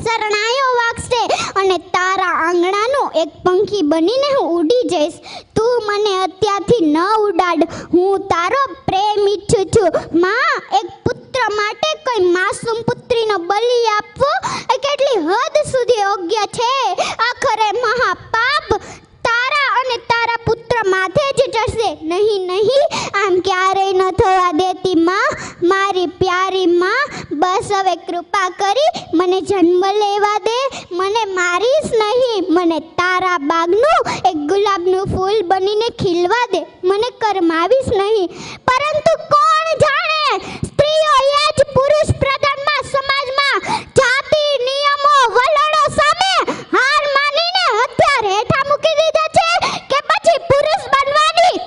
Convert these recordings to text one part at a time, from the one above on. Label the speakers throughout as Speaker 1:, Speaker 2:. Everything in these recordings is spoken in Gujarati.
Speaker 1: શરણાયો વાગશે અને તારા આંગણાનું એક પંખી બનીને હું ઉડી જઈશ. તું મને અત્યારથી ન ઉડાડ. હું તારો પ્રેમ ઈચ્છું છું. માં, એક પુત્ર માટે કોઈ માસૂમ પુત્રીનો બલિ આપવો એ કેટલી હદ સુધી યોગ્ય છે. આખરે મહાપાપ તારા અને તારા પુત્ર માથે જ ચડશે. નહીં નહીં, આમ ક્યારેય ન થવા દેતી માં, મારી પ્યારી માં. બસ હવે કૃપા કરી મને જન્મ લેવા દે. મને મારીશ નહીં, મને તારા બાગનું એક ગુલાબનું ફૂલ બનીને ખીલવા દે. મને કરમાવીશ નહીં. પરંતુ કોણ જાણે, સ્ત્રીઓ એ જ પુરુષ પ્રધાનમાં સમાજમાં જાતિ નિયમો વલણો સામે હાર માનીને હથિયાર હેઠા મૂકી દીધા છે કે પછી પુરુષ બનવાની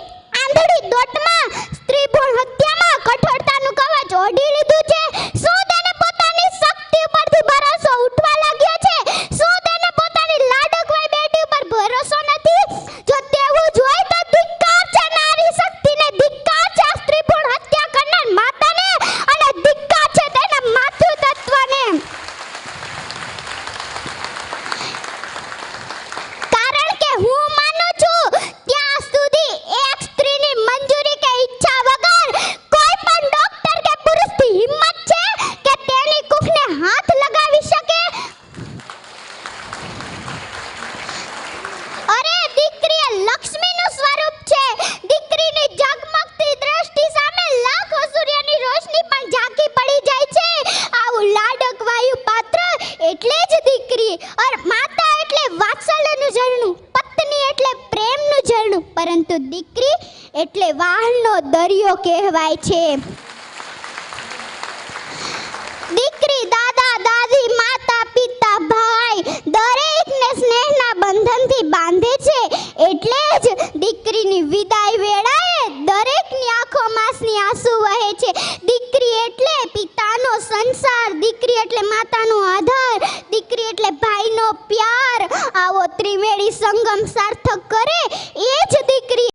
Speaker 1: આંધળી દોટમાં સ્ત્રી ભ્રૂણ હત્યામાં કઠોરતાનું કવચ ઓઢી લીધું છે. શું તેને પોતાની શક્તિ ઉપરથી ભરોસો ઉઠવા લાગ્યો છે? શું તેને પોતાની લાડકવાઈ બેટી ઉપર ભરોસો નથી? જો તેવું જ હોય તો ધિક્કાર છે નારી શક્તિને, ધિક્કાર છે સ્ત્રી ભ્રૂણ હત્યા કરનાર માતાને, અને ધિક્કાર છે તેના માતૃતત્વને. કારણ કે હું માનું છું ત્યાં સુધી એક સ્ત્રીની મંજૂરી કે ઈચ્છા વગર કોઈ પણ ડોક્ટર કે પુરુષની હિંમત છે કે તેની કુખને હાથ લગાવી શકે? અરે, દીકરી એ લક્ષ્મીનું સ્વરૂપ છે. દીકરીની ઝગમગતી દ્રષ્ટિ સામે લાખો સૂર્યની રોશની પણ ઝાંકી પડી જાય છે. આવું લાડક વાયુ પાત્ર એટલે જ દીકરી. और માતા એટલે વાત્સલ્યનું ઝરણું, પત્ની એટલે પ્રેમનું ઝરણું, પરંતુ દીકરી એટલે વાહનો દરિયો કહેવાય છે. દીકરી દાદા દાદી માતા પિતા ભાઈ દરેકને સ્નેહના બંધનથી બાંધે છે. એટલે જ દીકરીની વિદાય વેળાએ દરેકની આંખોમાંસની આંસુ વહે છે. દીકરી એટલે પિતાનો સંસાર, દીકરી એટલે માતાનો આધાર, દીકરી એટલે ભાઈનો પ્યાર. આવો ત્રિવેણી સંગમ સાર્થક કરે એ જ દીકરી